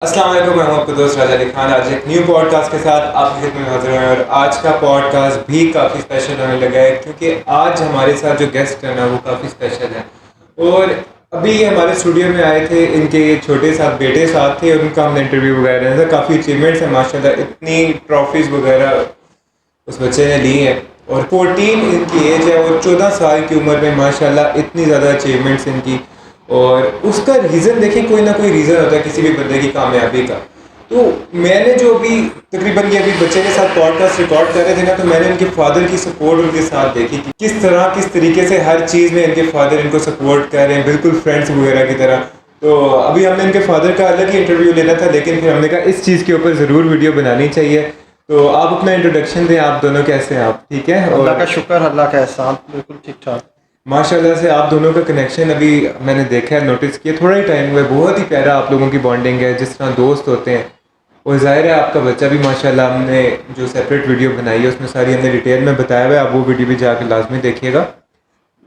السلام علیکم، میں ہوں آپ کا دوست راجہ علی خان. آج ایک نیو پوڈ کاسٹ کے ساتھ آپ کی خدمت میں حاضر ہیں، اور آج کا پوڈ کاسٹ بھی کافی اسپیشل ہونے لگا ہے کیونکہ آج ہمارے ساتھ جو گیسٹ ہیں نا وہ کافی اسپیشل ہیں. اور ابھی یہ ہمارے اسٹوڈیو میں آئے تھے، ان کے چھوٹے ساتھ بیٹے ساتھ تھے، اور ان کا ہم نے انٹرویو وغیرہ لیا. کافی اچیومنٹس ہیں ماشاء اللہ، اتنی ٹرافیز وغیرہ اس بچے نے لی ہیں. اور 14 ان کی ایج ہے اور 14 سال کی عمر میں ماشاء اللہ اتنی زیادہ اچیومنٹس ان کی. اور اس کا ریزن دیکھیں، کوئی نہ کوئی ریزن ہوتا ہے کسی بھی بندے کی کامیابی کا. تو میں نے جو ابھی تقریباً یہ ابھی بچے کے ساتھ پوڈ کاسٹ ریکارڈ کر رہے تھے نا، تو میں نے ان کے فادر کی سپورٹ ان کے ساتھ دیکھی کہ کس طریقے سے ہر چیز میں ان کے فادر ان کو سپورٹ کر رہے ہیں، بالکل فرینڈس وغیرہ کی طرح. تو ابھی ہم نے ان کے فادر کا الگ ہی انٹرویو لینا تھا، لیکن پھر ہم نے کہا اس چیز کے اوپر ضرور ویڈیو بنانی چاہیے. تو آپ اپنا انٹروڈکشن دیں، آپ دونوں کیسے ہیں؟ آپ ٹھیک ہے؟ اللہ کا شکر، اللہ کا احسان، بالکل ٹھیک ٹھاک. ماشاء اللہ سے آپ دونوں کا کنیکشن ابھی میں نے دیکھا ہے، نوٹس کیا، تھوڑا ہی ٹائم ہوا ہے، بہت ہی پیارا آپ لوگوں کی بانڈنگ ہے، جس طرح دوست ہوتے ہیں. اور ظاہر ہے آپ کا بچہ بھی ماشاء اللہ، ہم نے جو سیپریٹ ویڈیو بنائی ہے اس میں ساری ہم نے ڈیٹیل میں بتایا ہوا ہے، آپ وہ ویڈیو بھی جا کے لازمی دیکھیے گا.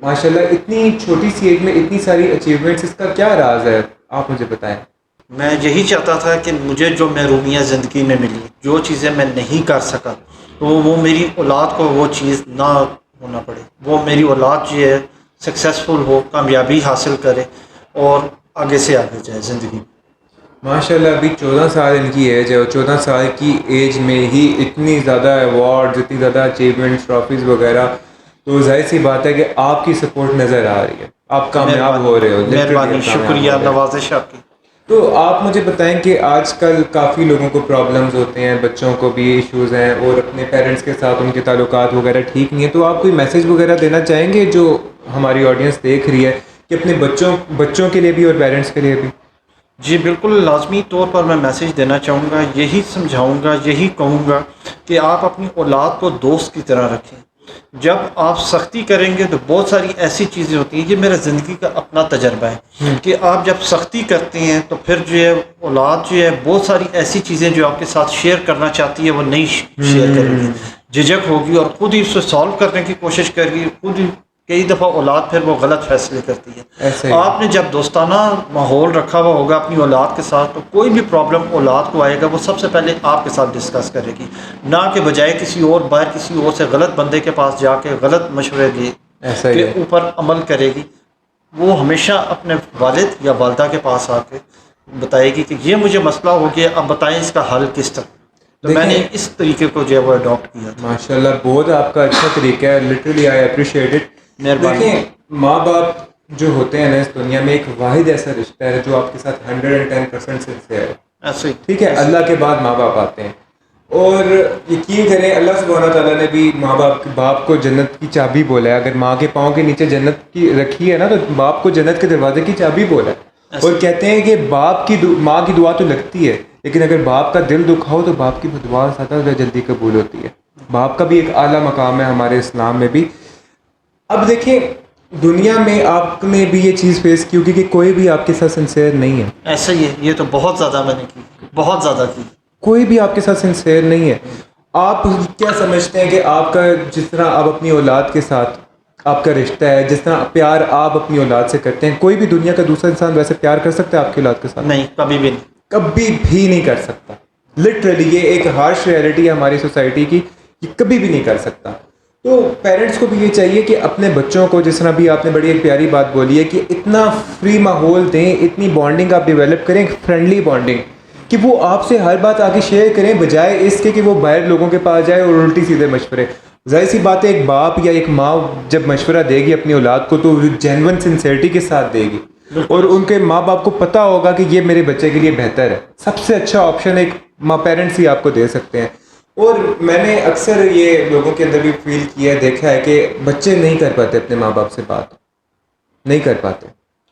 ماشاء اللہ اتنی چھوٹی سی ایج میں اتنی ساری اچیومنٹس، اس کا کیا راز ہے؟ آپ مجھے بتائیں. میں یہی چاہتا تھا کہ مجھے جو محرومیاں زندگی میں ملی، جو چیزیں میں نہیں کر سکا، تو وہ میری اولاد کو وہ چیز نہ ہونا پڑے. وہ میری اولاد جو ہے سکسیزفل ہو، کامیابی حاصل کرے اور آگے سے آگے جائے زندگی. ماشاء اللہ ابھی 14 سال ان کی ایج ہے، اور 14 سال کی ایج میں ہی اتنی زیادہ ایوارڈ، اتنی زیادہ اچیومنٹس، ٹرافیز وغیرہ. تو ظاہر سی بات ہے کہ آپ کی سپورٹ نظر آ رہی ہے، آپ کامیاب ہو رہے ہو، مہربانی، لٹرلی کامیاب شکریہ، ہو رہے ہو. نوازش آپ کی. تو آپ مجھے بتائیں کہ آج کل کافی لوگوں کو پرابلمز ہوتے ہیں، بچوں کو بھی ایشوز ہیں، اور اپنے پیرنٹس کے ساتھ ان کے تعلقات وغیرہ ٹھیک نہیں ہیں. تو آپ کوئی میسیج وغیرہ دینا چاہیں گے جو ہماری آڈینس دیکھ رہی ہے، کہ اپنے بچوں کے لیے بھی اور پیرنٹس کے لیے بھی؟ جی بالکل، لازمی طور پر میں میسیج دینا چاہوں گا، یہی سمجھاؤں گا، یہی کہوں گا کہ آپ اپنی اولاد کو دوست کی طرح رکھیں. جب آپ سختی کریں گے تو بہت ساری ایسی چیزیں ہوتی ہیں، یہ میرا زندگی کا اپنا تجربہ ہے کہ آپ جب سختی کرتے ہیں تو پھر جو ہے اولاد جو ہے بہت ساری ایسی چیزیں جو آپ کے ساتھ شیئر کرنا چاہتی ہے وہ نہیں شیئر کرے گی، جھجک ہوگی اور خود ہی اس کو سالو کرنے کی کوشش کرے گی. خود ہی کئی دفعہ اولاد پھر وہ غلط فیصلے کرتی ہے. ایسا ہی. آپ نے جب دوستانہ ماحول رکھا ہوا ہوگا اپنی اولاد کے ساتھ، تو کوئی بھی پرابلم اولاد کو آئے گا وہ سب سے پہلے آپ کے ساتھ ڈسکس کرے گی، نہ کہ بجائے کسی اور باہر کسی اور سے غلط بندے کے پاس جا کے غلط مشورے ایسا ہی کے ہے. اوپر عمل کرے گی. وہ ہمیشہ اپنے والد یا والدہ کے پاس آ کے بتائے گی کہ یہ مجھے مسئلہ ہو گیا، اب بتائیں اس کا حل کس طرح. تو میں نے دیکھیں اس طریقے کو جو ہے وہ اڈاپٹ کیا تھا. ماشاء اللہ بہت آپ کا اچھا طریقہ ہے، لٹرلی آئی اپریشیٹ اٹ. مہربانی. دیکھیں ماں باپ جو ہوتے ہیں نا اس دنیا میں، ایک واحد ایسا رشتہ ہے جو آپ کے ساتھ 110% سنسیئر ہے. ایسے ہی ٹھیک ہے، اللہ کے بعد ماں باپ آتے ہیں. اور یقین کریں اللہ سبحانہ تعالیٰ نے بھی ماں باپ کو جنت کی چابی بولا ہے. اگر ماں کے پاؤں کے نیچے جنت کی رکھی ہے نا، تو باپ کو جنت کے دروازے کی چابی بولا ہے. اور کہتے ہیں کہ ماں کی دعا تو لگتی ہے، لیکن اگر باپ کا دل دکھا ہو تو باپ کی دعا زیادہ جلدی قبول ہوتی ہے. باپ کا بھی ایک اعلیٰ مقام ہے ہمارے اسلام میں بھی. اب دیکھیں دنیا میں آپ نے بھی یہ چیز فیس کی ہوگی کہ کوئی بھی آپ کے ساتھ سنسیئر نہیں ہے. ایسا ہی ہے، یہ تو بہت زیادہ میں نے کی، بہت زیادہ کی. کوئی بھی آپ کے ساتھ سنسیئر نہیں ہے. آپ کیا سمجھتے ہیں کہ آپ کا جس طرح آپ اپنی اولاد کے ساتھ آپ کا رشتہ ہے، جس طرح پیار آپ اپنی اولاد سے کرتے ہیں، کوئی بھی دنیا کا دوسرا انسان ویسے پیار کر سکتا ہے آپ کی اولاد کے ساتھ؟ نہیں، کبھی بھی نہیں. کبھی بھی نہیں کر سکتا. لٹرلی یہ ایک ہارش ریئلٹی ہے ہماری سوسائٹی کی، کہ کبھی بھی نہیں کر سکتا. تو پیرنٹس کو بھی یہ چاہیے کہ اپنے بچوں کو، جس طرح بھی آپ نے بڑی ایک پیاری بات بولی ہے، کہ اتنا فری ماحول دیں، اتنی بانڈنگ آپ ڈیولپ کریں، فرینڈلی بانڈنگ، کہ وہ آپ سے ہر بات آگے شیئر کریں، بجائے اس کے کہ وہ باہر لوگوں کے پاس جائے اور الٹی سیدھے مشورے. ظاہر سی بات ہے ایک باپ یا ایک ماں جب مشورہ دے گی اپنی اولاد کو تو جینون سنسیئرٹی کے ساتھ دے گی، اور ان کے ماں باپ کو پتہ ہوگا کہ یہ میرے بچے کے لیے بہتر ہے. سب سے اچھا آپشن ایک پیرنٹس ہی آپ کو دے سکتے ہیں. اور میں نے اکثر یہ لوگوں کے اندر بھی فیل کیا ہے، دیکھا ہے کہ بچے نہیں کر پاتے اپنے ماں باپ سے بات، نہیں کر پاتے.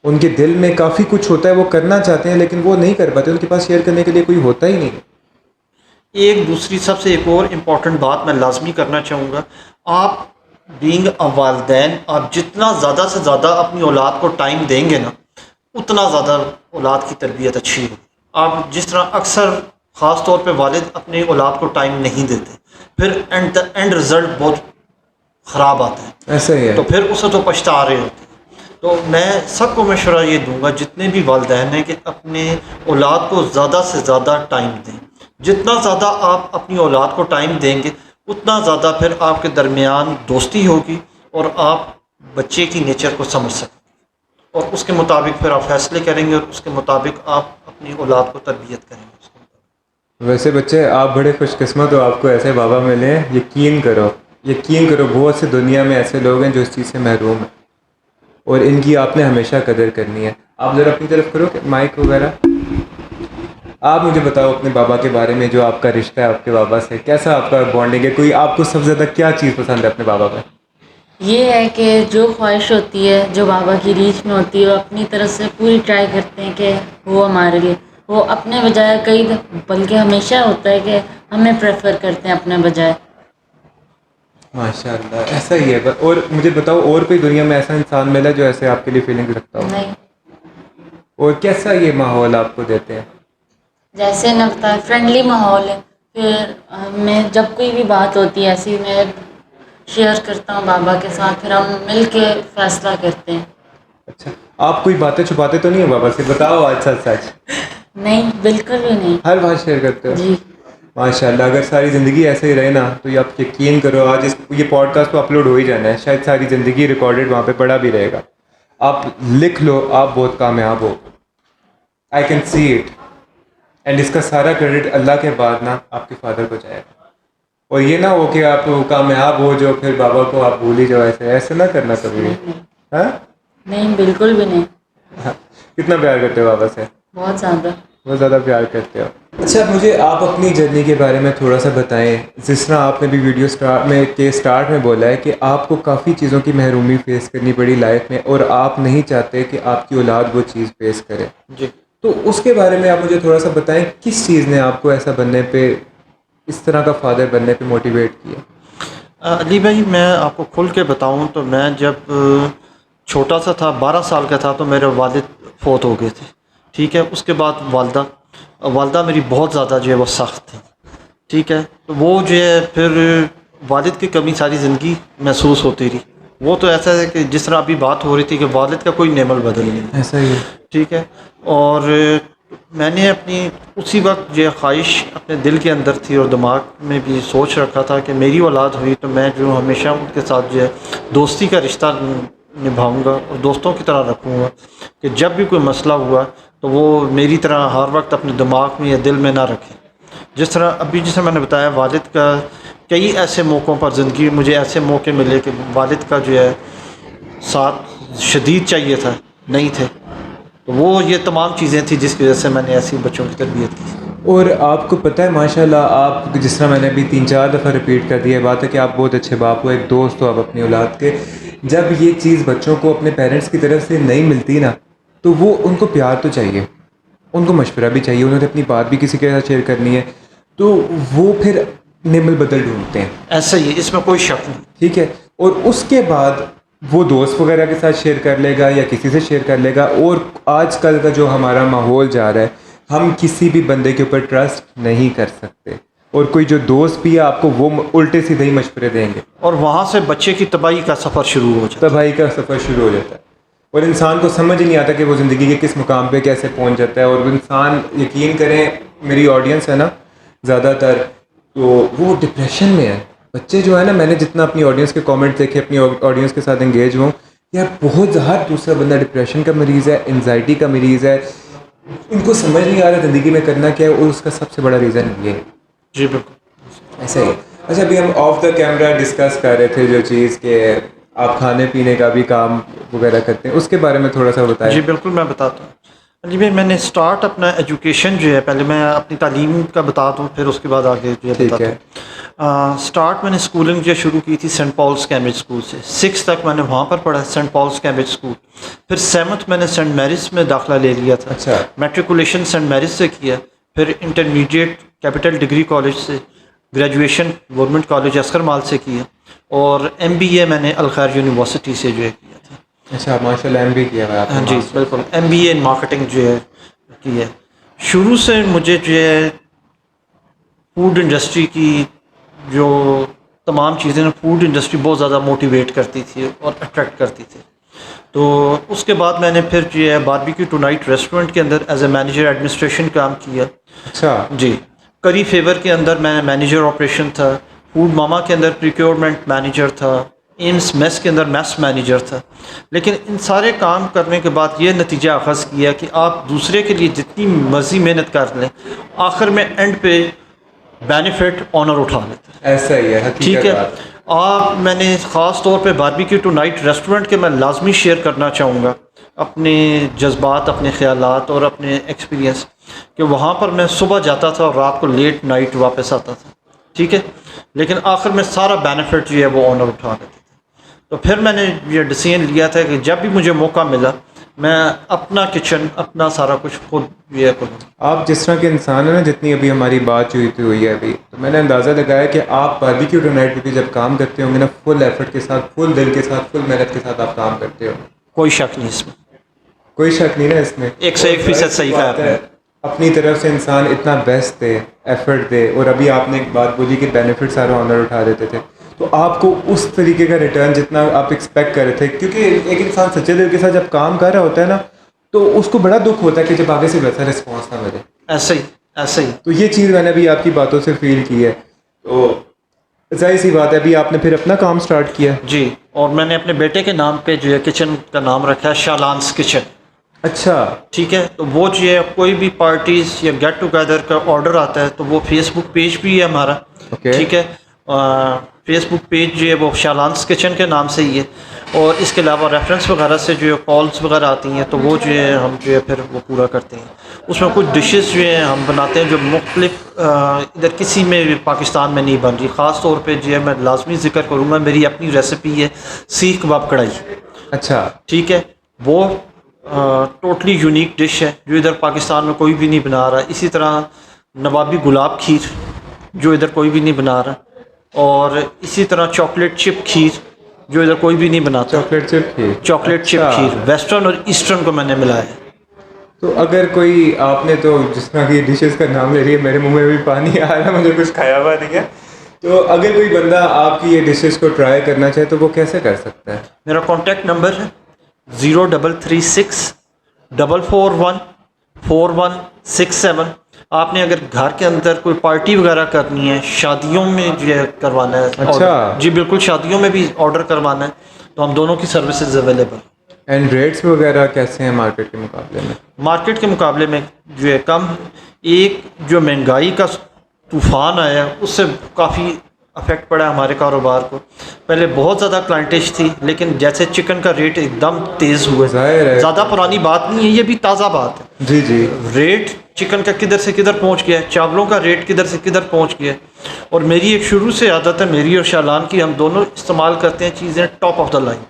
ان کے دل میں کافی کچھ ہوتا ہے، وہ کرنا چاہتے ہیں لیکن وہ نہیں کر پاتے، ان کے پاس شیئر کرنے کے لیے کوئی ہوتا ہی نہیں. ایک دوسری سب سے ایک اور امپورٹنٹ بات میں لازمی کرنا چاہوں گا، آپ بینگ والدین، آپ جتنا زیادہ سے زیادہ اپنی اولاد کو ٹائم دیں گے نا، اتنا زیادہ اولاد کی تربیت اچھی ہوگی. آپ جس طرح اکثر خاص طور پہ والد اپنی اولاد کو ٹائم نہیں دیتے، پھر اینڈ رزلٹ بہت خراب آتا ہے. ایسا ہی ہے. تو پھر اسے تو پچھتا رہے ہوتے ہیں. تو میں سب کو مشورہ یہ دوں گا جتنے بھی والدین ہیں کہ اپنے اولاد کو زیادہ سے زیادہ ٹائم دیں. جتنا زیادہ آپ اپنی اولاد کو ٹائم دیں گے اتنا زیادہ پھر آپ کے درمیان دوستی ہوگی اور آپ بچے کی نیچر کو سمجھ سکیں اور اس کے مطابق پھر آپ فیصلے کریں گے اور اس کے مطابق آپ اپنی اولاد کو تربیت کریں گے. ویسے بچے آپ بڑے خوش قسمت ہو, آپ کو ایسے بابا ملے ہیں. یقین کرو بہت سے دنیا میں ایسے لوگ ہیں جو اس چیز سے محروم ہیں اور ان کی آپ نے ہمیشہ قدر کرنی ہے. آپ ذرا اپنی طرف کرو کہ مائک وغیرہ. آپ مجھے بتاؤ اپنے بابا کے بارے میں, جو آپ کا رشتہ ہے آپ کے بابا سے, کیسا آپ کا بانڈنگ ہے؟ کوئی آپ کو سب سے زیادہ کیا چیز پسند ہے اپنے بابا میں؟ یہ ہے کہ جو خواہش ہوتی ہے جو بابا کی ریچ میں ہوتی ہے وہ اپنی طرف سے پوری ٹرائی کرتے ہیں کہ وہ ہمارے لیے, وہ اپنے بجائے بلکہ ہمیشہ ہوتا ہے کہ ہمیں پریفر کرتے ہیں اپنے بجائے. ماشاء اللہ ایسا ہی ہے. اور مجھے بتاؤ اور کوئی دنیا میں ایسا انسان ملا جو ایسے آپ کے لیے فیلنگ رکھتا ہو؟ نہیں, اور کیسا یہ ماحول آپ کو دیتے ہیں؟ جیسے لگتا ہے فرینڈلی ماحول ہے. پھر میں جب کوئی بھی بات ہوتی ہے ایسی میں شیئر کرتا ہوں بابا کے ساتھ, پھر ہم مل کے فیصلہ کرتے ہیں. اچھا, آپ کوئی باتیں چھپاتے تو نہیں ہو بابا سے؟ بتاؤ آج سچ سچ. نہیں, بالکل بھی نہیں. ہر بات شیئر کرتے ہو؟ جی. ماشاء اللہ. اگر ساری زندگی ایسے ہی رہے نا تو یہ آپ یقین کرو آج یہ پوڈ کاسٹ تو اپلوڈ ہو ہی جانا ہے, شاید ساری زندگی ریکارڈڈ وہاں پہ پڑا بھی رہے گا. آپ لکھ لو آپ بہت کامیاب ہو. I can see it. And اس کا سارا کریڈٹ اللہ کے بعد نا آپ کے فادر کو جائے گا. اور یہ نہ ہو کہ آپ کامیاب ہو جو پھر بابا کو آپ بھول ہی جاؤ. ایسے نہ کرنا کبھی بھی. نہیں, ہاں نہیں, بالکل بھی نہیں. کتنا پیار کرتے ہو بابا سے؟ بہت زیادہ. بہت زیادہ پیار کرتے ہو. اچھا, مجھے آپ اپنی جرنی کے بارے میں تھوڑا سا بتائیں. جس طرح آپ نے بھی ویڈیو اسٹارٹ میں بولا ہے کہ آپ کو کافی چیزوں کی محرومی فیس کرنی پڑی لائف میں اور آپ نہیں چاہتے کہ آپ کی اولاد وہ چیز فیس کرے. جی, تو اس کے بارے میں آپ مجھے تھوڑا سا بتائیں, کس چیز نے آپ کو ایسا بننے پہ, اس طرح کا فادر بننے پہ موٹیویٹ کیا؟ علی بھائی میں آپ کو کھل کے بتاؤں تو میں جب چھوٹا سا تھا 12 سال کا تھا تو میرے والد فوت ہو گئے تھے. ٹھیک ہے, اس کے بعد والدہ میری بہت زیادہ جو ہے وہ سخت تھی. ٹھیک ہے, تو وہ جو ہے پھر والد کی کمی ساری زندگی محسوس ہوتی رہی. وہ تو ایسا ہے کہ جس طرح ابھی بات ہو رہی تھی کہ والد کا کوئی نعمل بدل نہیں. ایسا ہی ہے. ٹھیک ہے, اور میں نے اپنی اسی وقت جو خواہش اپنے دل کے اندر تھی اور دماغ میں بھی سوچ رکھا تھا کہ میری اولاد ہوئی تو میں جو ہمیشہ ان کے ساتھ جو ہے دوستی کا رشتہ نبھاؤں گا اور دوستوں کی طرح رکھوں گا کہ جب بھی کوئی مسئلہ ہوا تو وہ میری طرح ہر وقت اپنے دماغ میں یا دل میں نہ رکھیں. جس طرح میں نے بتایا والد کا کئی ایسے موقعوں پر زندگی میں مجھے ایسے موقع ملے کہ والد کا جو ہے ساتھ شدید چاہیے تھا, نہیں تھے. تو وہ یہ تمام چیزیں تھیں جس کی وجہ سے میں نے ایسی بچوں کی تربیت کی. اور آپ کو پتہ ہے ماشاء اللہ, آپ جس طرح میں نے ابھی 3-4 دفعہ ریپیٹ کر دیا بات ہے کہ آپ بہت اچھے باپ ہو, ایک دوست ہو آپ اپنی اولاد کے. جب یہ چیز بچوں کو اپنے پیرنٹس کی طرف سے نہیں ملتی نا تو وہ ان کو پیار تو چاہیے, ان کو مشورہ بھی چاہیے, انہوں نے اپنی بات بھی کسی کے ساتھ شیئر کرنی ہے تو وہ پھر نعمل بدل ڈھونڈتے ہیں. ایسا ہی ہے, اس میں کوئی شک نہیں. ٹھیک ہے, اور اس کے بعد وہ دوست وغیرہ کے ساتھ شیئر کر لے گا یا کسی سے شیئر کر لے گا. اور آج کل کا جو ہمارا ماحول جا رہا ہے, ہم کسی بھی بندے کے اوپر ٹرسٹ نہیں کر سکتے, اور کوئی جو دوست بھی ہے آپ کو وہ الٹے سیدھے ہی مشورے دیں گے, اور وہاں سے بچے کی تباہی کا سفر شروع ہو جاتا ہے. تباہی کا سفر شروع ہو جاتا ہے, اور انسان کو سمجھ ہی نہیں آتا کہ وہ زندگی کے کس مقام پہ کیسے پہنچ جاتا ہے. اور وہ انسان, یقین کریں میری آڈینس ہے نا زیادہ تر, تو وہ ڈپریشن میں ہے. بچے جو ہے نا, میں نے جتنا اپنی آڈینس کے کامنٹ دیکھے, اپنی آڈینس کے ساتھ انگیج ہوں, یار بہت ہر دوسرا بندہ ڈپریشن کا مریض ہے, انزائٹی کا مریض ہے. ان کو سمجھ نہیں آ رہا زندگی میں کرنا کیا ہے, اور اس کا سب سے بڑا ریزن یہ ہے. جی بالکل ایسا ہی. اچھا, ابھی ہم آف دا کیمرہ ڈسکس کر رہے تھے جو چیز کہ آپ کھانے پینے کا بھی کام وغیرہ کرتے ہیں, اس کے بارے میں تھوڑا سا بتائیں. جی بالکل میں بتاتا ہوں. جی بھائی, میں نے اسٹارٹ اپنا ایجوکیشن جو ہے, پہلے میں اپنی تعلیم کا بتاتا ہوں پھر اس کے بعد آگے جو ہے ٹھیک بتاتا ہے. ہوں. اسٹارٹ میں نے اسکولنگ جو شروع کی تھی سینٹ پالس کیمبرج اسکول سے. 6 تک میں نے وہاں پر پڑھا, سینٹ پالس کیمبرج اسکول. پھر 7 میں نے سینٹ میریز میں داخلہ لے لیا تھا. اچھا. میٹریکولیشن سینٹ میریز سے کیا. پھر انٹرمیڈیٹ کیپٹل ڈگری کالج سے, گریجویشن گورنمنٹ کالج عسکر مال سے کیا, اور MBA میں نے الخیر یونیورسٹی سے جو ہے کیا تھا. اچھا, ماشاء اللہ MBA کیا ہوا آپ نے؟ جی بالکل, MBA ان مارکیٹنگ جو ہے کی ہے. شروع سے مجھے جو ہے فوڈ انڈسٹری کی جو تمام چیزیں فوڈ انڈسٹری بہت زیادہ موٹیویٹ کرتی تھی اور اٹریکٹ کرتی تھی. تو اس کے بعد میں نے پھر جو ہے باربیکیو ٹو نائٹ ریسٹورنٹ کے اندر ایز اے مینیجر ایڈمنسٹریشن کام کیا. اچھا جی. کری فیور کے اندر میں مینیجر آپریشن تھا. فوڈ ماما کے اندر پریکیورمنٹ مینیجر تھا. ایمس میس کے اندر میس مینیجر تھا. لیکن ان سارے کام کرنے کے بعد یہ نتیجہ اخذ کیا کہ آپ دوسرے کے لیے جتنی مرضی محنت کر لیں آخر میں اینڈ پہ بینیفٹ آنر اٹھا لیتے ہیں. ایسا ہی ہے ٹھیک حقیقت ہے. بات. آپ میں نے خاص طور پہ باربیکیو ٹو نائٹ ریسٹورنٹ کے میں لازمی شیئر کرنا چاہوں گا اپنے جذبات، اپنے خیالات اور اپنے ایکسپیرینس کہ وہاں پر میں صبح جاتا تھا اور رات کو لیٹ نائٹ واپس آتا تھا. ٹھیک ہے. لیکن آخر میں سارا بینیفٹ جو ہے وہ آنر اٹھا لیتے تھے. تو پھر میں نے یہ ڈیسیژن لیا تھا کہ جب بھی مجھے موقع ملا میں اپنا کچن اپنا سارا کچھ خود یہ کروں. آپ جس طرح کے انسان ہیں نا، جتنی ابھی ہماری بات ہوئی ہے ابھی، تو میں نے اندازہ لگایا کہ آپ باربیکیو ٹو نائٹ پہ بھی جب کام کرتے ہوں گے نا، فل ایفرٹ کے ساتھ، فل دل کے ساتھ، فل محنت کے ساتھ آپ کام کرتے ہو. کوئی شک نہیں اس میں، کوئی شک نہیں نا اس میں. 101% صحیح کہا آپ نے. اپنی طرف سے انسان اتنا بیسٹ دے، ایفرٹ دے، اور ابھی آپ نے ایک بات بولی کہ بینیفٹ سارا آنر اٹھا دیتے تھے، تو آپ کو اس طریقے کا ریٹرن جتنا آپ ایکسپیکٹ کر رہے تھے، کیونکہ ایک انسان سچے دل کے ساتھ جب کام کر رہا ہوتا ہے نا تو اس کو بڑا دکھ ہوتا ہے کہ جب آگے سے ویسا رسپانس نہ ملے. ایسے ہی ایسے ہی. تو یہ چیز میں نے ابھی آپ کی باتوں سے فیل کی ہے. تو ظاہر سی بات ہے ابھی آپ نے پھر اپنا کام سٹارٹ کیا. جی. اور میں نے اپنے بیٹے کے نام پہ جو ہے کچن کا نام رکھا ہے شالانس کچن. اچھا. ٹھیک ہے. تو وہ جو ہے کوئی بھی پارٹیز یا گیٹ ٹوگیدر کا آرڈر آتا ہے تو وہ فیس بک پیج بھی ہے ہمارا. ٹھیک ہے. فیس بک پیج جو ہے وہ شالانس کچن کے نام سے ہی ہے. اور اس کے علاوہ ریفرنس وغیرہ سے جو ہے کالز وغیرہ آتی ہیں تو وہ جو ہے ہم جو ہے پھر وہ پورا کرتے ہیں. اس میں کچھ ڈشز جو ہیں ہم بناتے ہیں جو مختلف ادھر کسی میں پاکستان میں نہیں بن رہی. خاص طور پہ جو ہے میں لازمی ذکر کروں گا میری اپنی ریسیپی ہے سیخ کباب کڑھائی. اچھا. ٹھیک ہے. وہ ٹوٹلی یونیک ڈش ہے جو ادھر پاکستان میں کوئی بھی نہیں بنا رہا. اسی طرح نوابی گلاب کھیر جو ادھر کوئی بھی نہیں بنا رہا. اور اسی طرح چاکلیٹ چپ کھیر جو ادھر کوئی بھی نہیں بناتا. چاکلیٹ چپ کھیر ویسٹرن اور ایسٹرن کو میں نے ملایا ہے. تو اگر کوئی آپ نے تو جس طرح کی ڈشز کا نام لے رہی ہے میرے منہ میں بھی پانی آ رہا ہے، مجھے کچھ کھایا ہوا نہیں ہے. تو اگر کوئی بندہ آپ کی یہ ڈشز کو ٹرائی کرنا چاہے تو وہ کیسے کر سکتا ہے؟ میرا کانٹیکٹ نمبر ہے 0336 441 4167. آپ نے اگر گھر کے اندر کوئی پارٹی وغیرہ کرنی ہے، شادیوں میں جو ہے کروانا ہے. اچھا. جی بالکل، شادیوں میں بھی آرڈر کروانا ہے تو ہم دونوں کی سروسز اویلیبل. اینڈ ریٹس وغیرہ کیسے ہیں مارکیٹ کے مقابلے میں؟ مارکیٹ کے مقابلے میں جو ہے کم. ایک جو مہنگائی کا طوفان آیا اس سے کافی افیکٹ پڑا ہمارے کاروبار کو. پہلے بہت زیادہ کلائنٹیج تھی لیکن جیسے چکن کا ریٹ ایک دم تیز ہوا. زیادہ پرانی بات نہیں ہے، یہ بھی تازہ بات ہے. جی جی. ریٹ چکن کا کدھر سے کدھر پہنچ گیا، چاولوں کا ریٹ کدھر سے کدھر پہنچ گیا. اور میری ایک شروع سے عادت ہے، میری اور شالان کی، ہم دونوں استعمال کرتے ہیں چیزیں top of the line.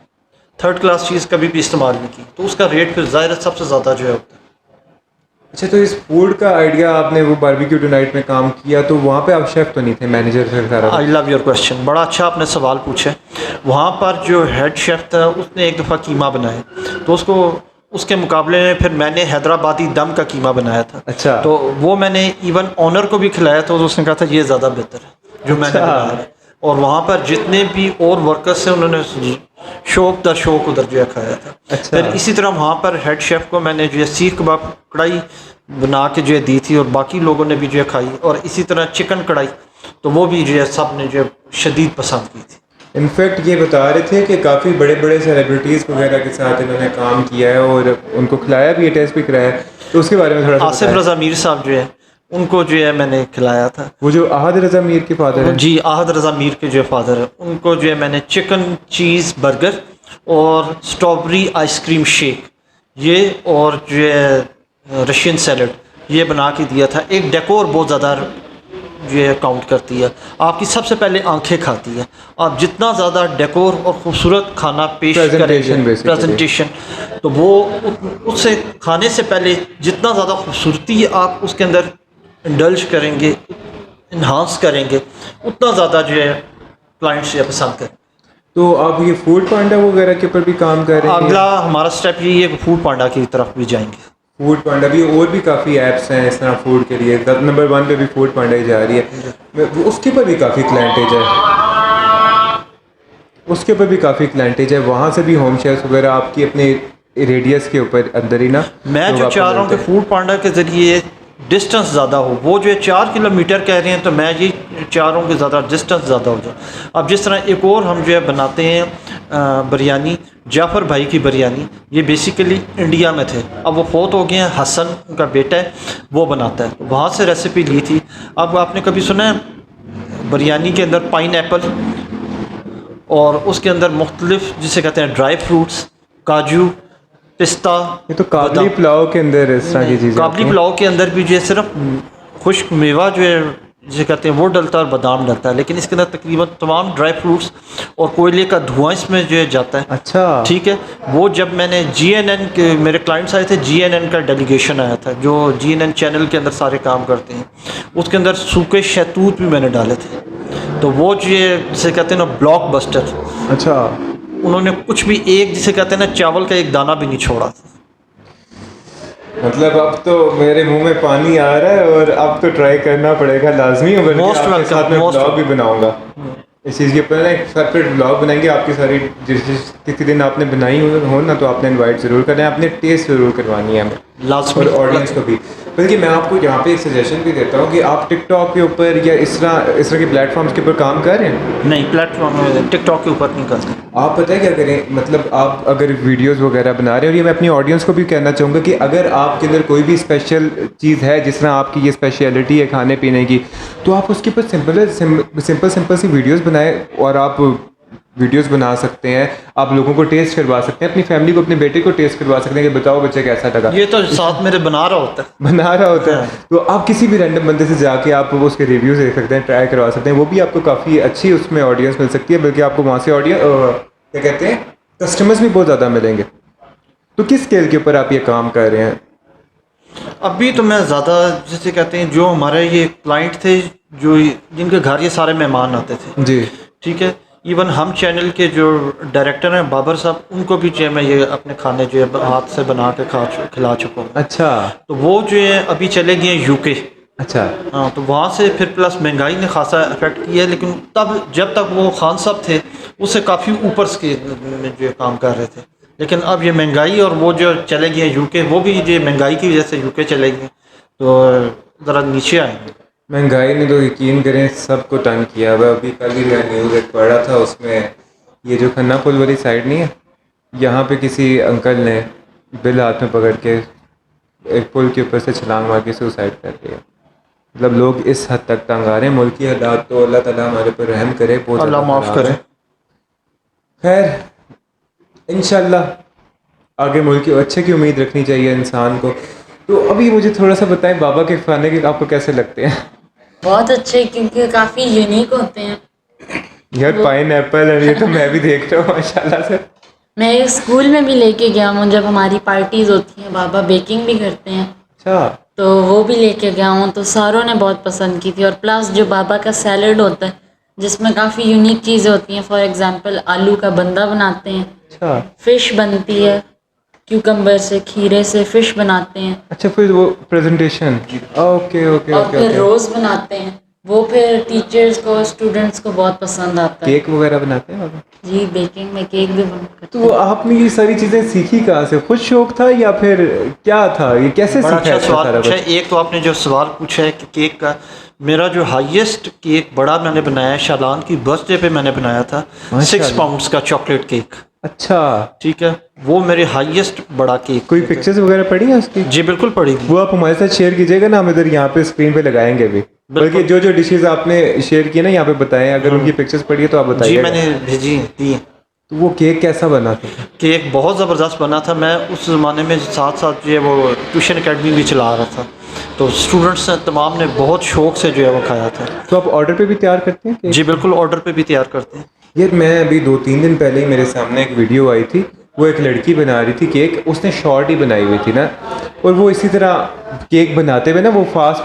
Third class چیز کبھی بھی استعمال نہیں کی تو اس کا ریٹ پھر ظاہر سب سے زیادہ جو ہے ہوتا ہے. اچھا. تو اس فوڈ کا آئیڈیا آپ نے وہ باربیکیو ٹو نائٹ میں کام کیا تو وہاں پہ آپ شیف تو نہیں تھے، مینیجر تھے؟ آئی لو یور کویشچن. بڑا اچھا آپ نے سوال پوچھا. وہاں پر جو ہیڈ شیف تھا اس نے ایک دفعہ قیمہ بنایا تو اس کے مقابلے میں پھر میں نے حیدرآبادی دم کا قیمہ بنایا تھا. اچھا. تو وہ میں نے ایون آنر کو بھی کھلایا تو اس نے کہا تھا یہ زیادہ بہتر ہے جو میں نے بنایا ہے. اور وہاں پر جتنے بھی اور ورکرس ہیں انہوں نے شوق در شوق ادھر جو ہے کھایا تھا. پھر اسی طرح وہاں پر ہیڈ شیف کو میں نے جو ہے سیخ کباب کڑھائی بنا کے جو ہے دی تھی اور باقی لوگوں نے بھی جو ہے کھائی. اور اسی طرح چکن کڑھائی تو وہ بھی جو ہے سب نے جو ہے شدید پسند کی تھی. انفیکٹ یہ بتا رہے تھے کہ کافی بڑے بڑے سیلیبریٹیز وغیرہ کے ساتھ انہوں نے کام کیا ہے اور ان کو کھلایا بھی ہے، ٹیسٹ بھی کرایا ہے. تو اس کے بارے میں تھوڑا سا آصف رضا میر صاحب جو ہے ان کو جو ہے میں نے کھلایا تھا. وہ جو احد رضا میر کے فادر ہیں؟ جی احد رضا میر کے جو فادر ہیں ان کو جو ہے میں نے چکن چیز برگر اور اسٹرابری آئس کریم شیک یہ اور جو ہے رشین سیلڈ یہ بنا کے دیا تھا. ایک ڈیکور بہت زیادہ جو ہے کاؤنٹ کرتی ہے. آپ کی سب سے پہلے آنکھیں کھاتی ہے. آپ جتنا زیادہ ڈیکور اور خوبصورت کھانا پیش کریں گے پریزنٹیشن تو وہ اس سے کھانے سے پہلے جتنا زیادہ خوبصورتی آپ اس کے اندر انڈلج کریں گے، انہانس کریں گے، اتنا زیادہ جو ہے کلائنٹس یہ پسند کریں. تو آپ یہ فوڈ پانڈا وغیرہ کے اوپر بھی کام کر رہے ہیں؟ اگلا ہمارا اسٹیپ یہی ہے کہ فوڈ پانڈا کی طرف بھی جائیں گے. فوڈ پانڈا بھی اور بھی کافی ایپس ہیں اس طرح فوڈ کے لیے. نمبر 1 پہ بھی فوڈ پانڈا ہی جا رہی ہے، اس کے اوپر بھی کافی کلائنٹیج ہے. اس کے اوپر بھی کافی کلائنٹیج ہے, وہاں سے بھی ہوم شیئرس وغیرہ آپ کی اپنے ریڈیس کے اوپر اندر ہی نا. میں جو چاہ رہا ہوں کہ فوڈ پانڈا کے ذریعے ڈسٹنس زیادہ ہو, وہ جو 4 کلومیٹر کہہ رہے ہیں تو میں یہ چاہ رہا ہوں کہ زیادہ ڈسٹنس زیادہ ہو جائے. اب جس طرح ایک اور ہم جو ہے بناتے ہیں بریانی, جعفر بھائی کی بریانی, یہ بیسیکلی انڈیا میں تھے, اب وہ فوت ہو گئے ہیں, حسن ان کا بیٹا ہے وہ بناتا ہے, وہاں سے ریسیپی لی تھی. اب آپ نے کبھی سنا ہے بریانی کے اندر پائن ایپل اور اس کے اندر مختلف جسے کہتے ہیں ڈرائی فروٹس, کاجو, پستہ, یہ تو کابلی پلاؤ کے اندر اس طرح کی چیزیں, کابلی پلاؤ کے اندر بھی جو ہے صرف خشک میوہ جو ہے جسے کہتے ہیں وہ ڈلتا ہے اور بادام ڈلتا ہے, لیکن اس کے اندر تقریباً تمام ڈرائی فروٹس اور کوئلے کا دھواں اس میں جو ہے جاتا ہے. اچھا ٹھیک ہے. وہ جب میں نے GNN کے میرے کلائنٹس آئے تھے, GNN کا ڈیلیگیشن آیا تھا جو GNN چینل کے اندر سارے کام کرتے ہیں, اس کے اندر سوکھے شہتوت بھی میں نے ڈالے تھے, تو وہ جو ہے جسے کہتے ہیں نا بلاک بسٹر. اچھا, انہوں نے کچھ بھی ایک جسے کہتے ہیں نا چاول کا ایک دانہ بھی نہیں چھوڑا تھا. مطلب اب تو میرے منہ میں پانی آ رہا ہے اور اب تو ٹرائی کرنا پڑے گا لازمی, اور آپ کے ساتھ میں بلاگ بھی بناؤں گا اس چیز کے اوپر. ایک سیپریٹ بلاگ بنائیں گے آپ کی ساری کسی دن آپ نے بنائی ہو نا, تو آپ نے انوائٹ ضرور کرنا ہے, آپ نے ٹیسٹ ضرور کروانی ہے ہمیں لازمی, اور آڈینس کو بھی. بلکہ میں آپ کو یہاں پہ ایک سجیشن بھی دیتا ہوں کہ آپ ٹک ٹاک کے اوپر یا اس طرح کے پلیٹ فارمس کے اوپر کام کر رہے ہیں. نہیں, پلیٹ فارم ٹک ٹاک کے اوپر نہیں کرتے. آپ پتہ ہے کیا کریں, مطلب آپ اگر ویڈیوز وغیرہ بنا رہے ہیں, اور یہ میں اپنی آڈینس کو بھی کہنا چاہوں گا کہ اگر آپ کے اندر کوئی بھی اسپیشل چیز ہے, جس طرح آپ کی یہ اسپیشلٹی ہے کھانے پینے کی, تو آپ اس کے اوپر سمپل سی ویڈیوز بنائیں, اور آپ ویڈیوز بنا سکتے ہیں, آپ لوگوں کو ٹیسٹ کروا سکتے ہیں, اپنی فیملی کو, اپنے بیٹے کو ٹیسٹ کروا سکتے ہیں کہ بتاؤ بچے کیسا لگا. یہ تو ساتھ میرے بنا رہا ہوتا ہے. تو آپ کسی بھی رینڈم بندے سے جا کے آپ اس کے ریویوز دیکھ سکتے ہیں, ٹرائی کروا سکتے ہیں, وہ بھی آپ کو کافی اچھی اس میں آڈینس مل سکتی ہے, بلکہ آپ کو وہاں سے کیا کہتے ہیں کسٹمرز بھی بہت زیادہ ملیں گے. تو کس اسکیل کے اوپر آپ یہ کام کر رہے ہیں؟ ابھی تو میں زیادہ جسے کہتے ہیں جو ہمارے یہ کلائنٹ تھے جو جن کے گھر یہ سارے مہمان آتے تھے, جی ٹھیک ہے, ایون ہم چینل کے جو ڈائریکٹر ہیں بابر صاحب, ان کو بھی جو ہے میں یہ اپنے کھانے جو ہے ہاتھ سے بنا کے کھلا چکا ہوں. اچھا, تو وہ جو ہے ابھی چلے گئے ہیں UK. اچھا, ہاں, تو وہاں سے پھر پلس مہنگائی نے خاصا افیکٹ کیا ہے, لیکن تب جب تک وہ خان صاحب تھے اس سے کافی اوپر کے میں جو کام کر رہے تھے, لیکن اب یہ مہنگائی اور وہ جو چلے گئے ہیں UK, وہ بھی جو مہنگائی کی وجہ سے UK چلے گئے تو ذرا نیچے آئیں گے. مہنگائی نے تو یقین کریں سب کو تنگ کیا ہوا. ابھی کل ہی میں نیوز ایک پڑھا تھا, اس میں یہ جو کھنہ پل والی سائڈ نہیں ہے, یہاں پہ کسی انکل نے بل ہاتھ میں پکڑ کے ایک پل کے اوپر سے چھلانگ مار کے سوسائڈ کر لیا. مطلب لوگ اس حد تک تنگ آ رہے ہیں. ملکی حالات تو اللہ تعالیٰ ہمارے پر رحم کرے, بہت اللہ معاف کرے. خیر انشاءاللہ آگے ملک کے اچھے کی امید رکھنی چاہیے انسان کو. تو ابھی مجھے تھوڑا سا بتائیں بابا کے کھانے کے آپ کو کیسے لگتے ہیں؟ بہت اچھے, کیونکہ کافی یونیک ہوتے ہیں. یار پائن ایپل ہے, یہ تو میں بھی دیکھ رہا ہوں ماشاء اللہ سے. میں اسکول میں بھی لے کے گیا ہوں, جب ہماری پارٹیز ہوتی ہیں, بابا بیکنگ بھی کرتے ہیں, اچھا, تو وہ بھی لے کے گیا ہوں, تو ساروں نے بہت پسند کی تھی. اور پلس جو بابا کا سیلڈ ہوتا ہے جس میں کافی یونیک چیزیں ہوتی ہیں, فار ایگزامپل آلو کا بندہ بناتے ہیں, اچھا, فش بنتی ہے کیوکمبر سے, کھیرے سے فش بناتے ہیں. اچھا, پھر وہ پریزنٹیشن, اوکے اوکے اور اوکے. پھر روز بناتے ہیں, وہ پھر ٹیچرز کو, اسٹوڈنٹس کو بہت پسند آتا ہے. کیک وغیرہ بناتے ہیں بابا؟ جی, بیکنگ میں کیک بھی کرتے ہیں. تو آپ نے یہ ساری چیزیں سیکھی کہاں سے؟ خود شوق تھا یا پھر کیا تھا, یہ کیسے بڑا سیکھا؟ اچھا سوال پوچھا ہے. ایک تو آپ نے جو سوال پوچھا ہے کہ کیک کا, میرا جو ہائیسٹ کیک بڑا میں نے بنایا ہے شالان کی برتھ ڈے پہ میں نے بنایا تھا 6 پاؤنڈس کا چاکلیٹ کیک. اچھا, ٹھیک ہے, وہ میرے ہائیسٹ بڑا کیک. کوئی پکچرز وغیرہ پڑی ہیں اس کی؟ جی بالکل پڑی گی. وہ آپ ہمارے ساتھ شیئر کیجیے گا نا, ہم ادھر یہاں پہ اسکرین پہ لگائیں گے بھی. بلکہ جو جو ڈشز آپ نے شیئر کی نا یہاں پہ بتائیں, اگر ان کی پکچرز پڑی ہے تو آپ بتائیے. جی میں نے بھیجی دی. تو وہ کیک کیسا بنا تھا؟ کیک بہت زبردست بنا تھا. میں اس زمانے میں ساتھ ساتھ جو ہے وہ ٹیوشن اکیڈمی بھی چلا رہا تھا, تو اسٹوڈنٹس تمام نے بہت شوق سے جو ہے وہ کھایا تھا. تو آپ آرڈر پہ بھی تیار کرتے ہیں؟ جی بالکل, آرڈر پہ بھی تیار کرتے ہیں. یار میں ابھی 2-3 دن پہلے ہی میرے سامنے ایک ویڈیو آئی تھی, وہ ایک لڑکی بنا رہی تھی کیک, اس نے شارٹ ہی بنائی ہوئی تھی نا, اور وہ اسی طرح کیک بناتے ہوئے نا وہ فاسٹ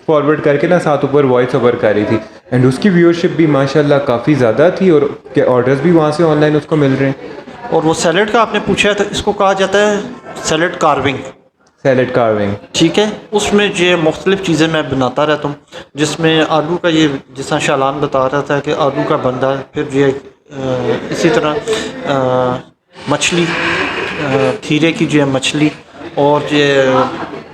فارورڈ کر کے نا ساتھ اوپر وائس اوور کر رہی تھی, اینڈ اس کی ویورشپ بھی ماشاء اللہ کافی زیادہ تھی, اور آرڈرز بھی وہاں سے آن لائن اس کو مل رہے ہیں. اور وہ سیلڈ کا آپ نے پوچھا ہے, تو اس کو کہا جاتا ہے سیلڈ کارونگ. سیلڈ کارونگ, ٹھیک ہے. اس میں جو مختلف چیزیں میں بناتا رہتا ہوں, جس میں آلو کا یہ جس طرح شالان بتا رہا تھا کہ آلو کا بندہ, پھر یہ اسی طرح مچھلی، کھیرے کی جو ہے مچھلی، اور جو ہے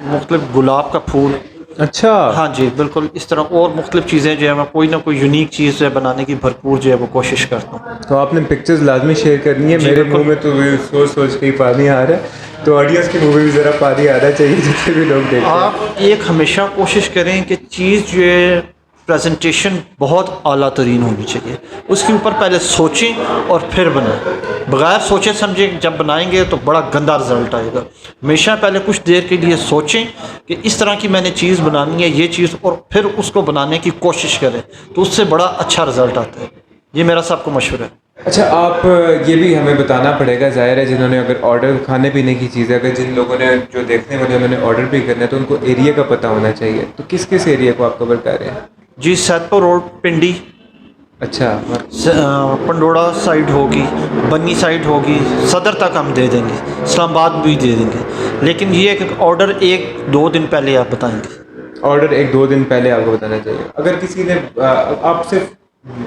مختلف گلاب کا پھول. اچھا ہاں جی بالکل اس طرح اور مختلف چیزیں جو ہے میں کوئی نہ کوئی یونیک چیز جو ہے بنانے کی بھرپور جو ہے وہ کوشش کرتا ہوں. تو آپ نے پکچرز لازمی شیئر کرنی ہے. جی میرے بالکل. منہ میں تو سوچ سوچ کے ہی پانی آ رہا ہے، تو آڈینس کے منہ میں بھی ذرا پانی آنا چاہیے جتنے بھی لوگ دیکھتے ہیں. آپ ایک ہمیشہ کوشش کریں کہ چیز جو ہے پریزنٹیشن بہت اعلیٰ ترین ہونی چاہیے. اس کے اوپر پہلے سوچیں اور پھر بنائیں. بغیر سوچے سمجھے جب بنائیں گے تو بڑا گندا رزلٹ آئے گا. ہمیشہ پہلے کچھ دیر کے لیے سوچیں کہ اس طرح کی میں نے چیز بنانی ہے یہ چیز، اور پھر اس کو بنانے کی کوشش کریں تو اس سے بڑا اچھا رزلٹ آتا ہے. یہ میرا سب کو مشورہ ہے. اچھا آپ یہ بھی ہمیں بتانا پڑے گا، ظاہر ہے جنہوں نے اگر آرڈر کھانے پینے کی چیزیں اگر جن لوگوں نے جو دیکھنے والے انہوں نے آرڈر بھی کرنا ہے تو ان کو ایریا کا پتہ ہونا چاہیے. تو کس کس ایریا کو آپ کور کر رہے ہیں؟ جی سیدپور روڈ پنڈی، اچھا پنڈوڑا سائڈ ہوگی، بنی سائڈ ہوگی، صدر تک ہم دے دیں گے، اسلام آباد بھی دے دیں گے. لیکن یہ کہ آرڈر 1-2 دن پہلے آپ بتائیں گے. آرڈر 1-2 دن پہلے آپ کو بتانا چاہیے. اگر کسی نے آپ صرف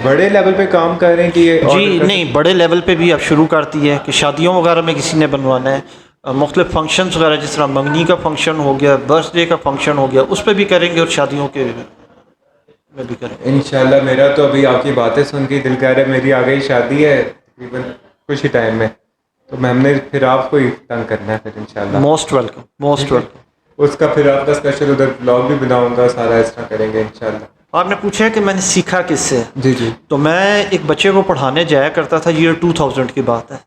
بڑے لیول پہ کام کر رہے ہیں کہ یہ جی نہیں، بڑے لیول پہ بھی اب شروع کرتی ہے کہ شادیوں وغیرہ میں کسی نے بنوانا ہے، مختلف فنکشنز وغیرہ جس طرح منگنی کا فنکشن ہو گیا، برتھ ڈے کا فنکشن ہو گیا، اس پہ بھی کریں گے اور شادیوں کے میں بھی کریں گے انشاءاللہ. میرا تو ابھی آپ کی باتیں سن کے دل کہہ رہا ہے، میری آ گئی شادی ہے تقریباً کچھ ہی ٹائم میں، تو ہم نے پھر آپ کو ہی تنگ کرنا ہے پھر انشاءاللہ. Most welcome, most welcome. اس کا پھر آپ کا اسپیشل ادھر بلاگ بھی بناؤں گا، سارا اس طرح کریں گے انشاءاللہ. آپ نے پوچھا ہے کہ میں نے سیکھا کس سے. جی جی تو میں ایک بچے کو پڑھانے جایا کرتا تھا، ایئر 2000 کی بات ہے.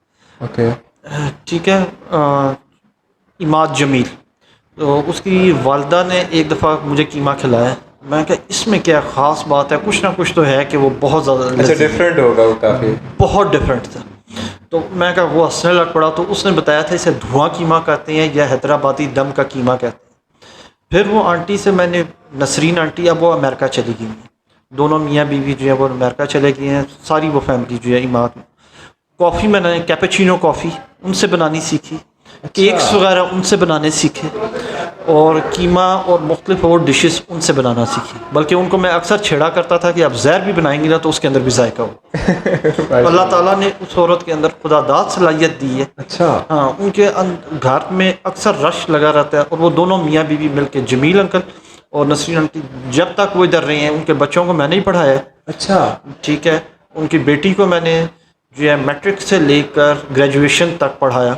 اوکے ٹھیک ہے، عماد جمیل. تو اس کی والدہ نے ایک دفعہ مجھے قیمہ کھلایا. میں کہ اس میں کیا خاص بات ہے، کچھ نہ کچھ تو ہے کہ وہ بہت زیادہ اچھا ڈفرینٹ ہوگا وہ کافی. بہت ڈفرینٹ تھا. تو میں کہا وہ ہنسنے لگ پڑا. تو اس نے بتایا تھا اسے دھواں قیمہ کہتے ہیں یا حیدرآبادی دم کا قیمہ کہتے ہیں. پھر وہ آنٹی سے میں نے، نسرین آنٹی، اب وہ امریکہ چلی گئی ہیں، دونوں میاں بیوی جو ہے وہ امریکہ چلے گئی ہیں، ساری وہ فیملی جو ہے عماد میں. کافی میں نے کیپچینو کافی ان سے بنانی سیکھی، کیکس وغیرہ ان سے بنانے سیکھے، اور قیمہ اور مختلف اور ڈشز ان سے بنانا سیکھی. بلکہ ان کو میں اکثر چھیڑا کرتا تھا کہ آپ زہر بھی بنائیں گے نا تو اس کے اندر بھی ذائقہ ہو. اللہ تعالیٰ نے اس عورت کے اندر خدا داد صلاحیت دی ہے. اچھا ہاں، ان کے گھر میں اکثر رش لگا رہتا ہے، اور وہ دونوں میاں بیوی مل کے، جمیل انکل اور نسرین آنٹی، جب تک وہ ادھر رہے ہیں ان کے بچوں کو میں نے ہی پڑھایا ہے. اچھا ٹھیک ہے، ان کی بیٹی کو میں نے جو ہے میٹرک سے لے کر گریجویشن تک پڑھایا.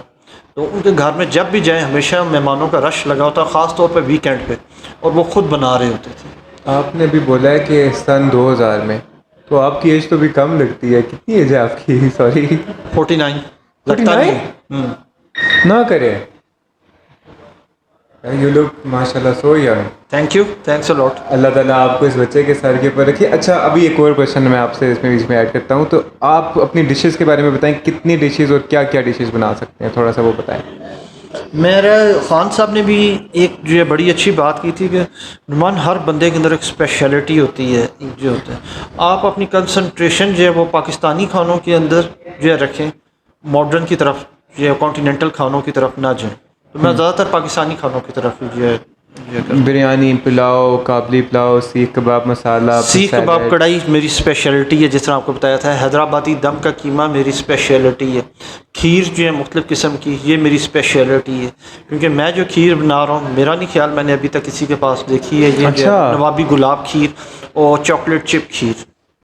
تو ان کے گھر میں جب بھی جائیں ہمیشہ مہمانوں کا رش لگا ہوتا، خاص طور پہ ویکینڈ پہ، اور وہ خود بنا رہے ہوتے تھے. آپ نے بھی بولا ہے کہ سن 2000 میں، تو آپ کی ایج تو بھی کم لگتی ہے. کتنی ایج ہے آپ کی؟ سوری 49 لگتا نہیں. نہ کرے. یو لک ماشاء اللہ so young. Thank you, thanks a lot. اللہ تعالیٰ آپ کو اس بچے کے سر کے اوپر رکھیے. اچھا ابھی ایک اور کویشچن میں آپ سے اس میں بیچ میں ایڈ کرتا ہوں. تو آپ اپنی ڈشز کے بارے میں بتائیں، کتنی ڈشز اور کیا کیا ڈشز بنا سکتے ہیں، تھوڑا سا وہ بتائیں. میرے خان صاحب نے بھی ایک جو ہے بڑی اچھی بات کی تھی کہ نمان ہر بندے کے اندر ایک اسپیشلٹی ہوتی ہے جو ہوتا ہے. آپ اپنی کنسنٹریشن جو ہے وہ پاکستانی کھانوں کے اندر جو ہے رکھیں، ماڈرن کی طرف جو ہے کانٹیننٹل کھانوں کی طرف نہ جائیں. تو میں زیادہ تر پاکستانی کھانوں کی طرف جو ہے بریانی، پلاؤ، کابلی پلاؤ، سیخ کباب مسالہ، سیخ کباب کڑھائی میری اسپیشلٹی ہے. جس طرح آپ کو بتایا تھا، حیدرآبادی دم کا قیمہ میری اسپیشلٹی ہے. کھیر جو ہے مختلف قسم کی، یہ میری اسپیشلٹی ہے. کیونکہ میں جو کھیر بنا رہا ہوں، میرا نہیں خیال میں نے ابھی تک کسی کے پاس دیکھی ہے. یہ جو ہے نوابی گلاب کھیر اور چاکلیٹ چپ کھیر،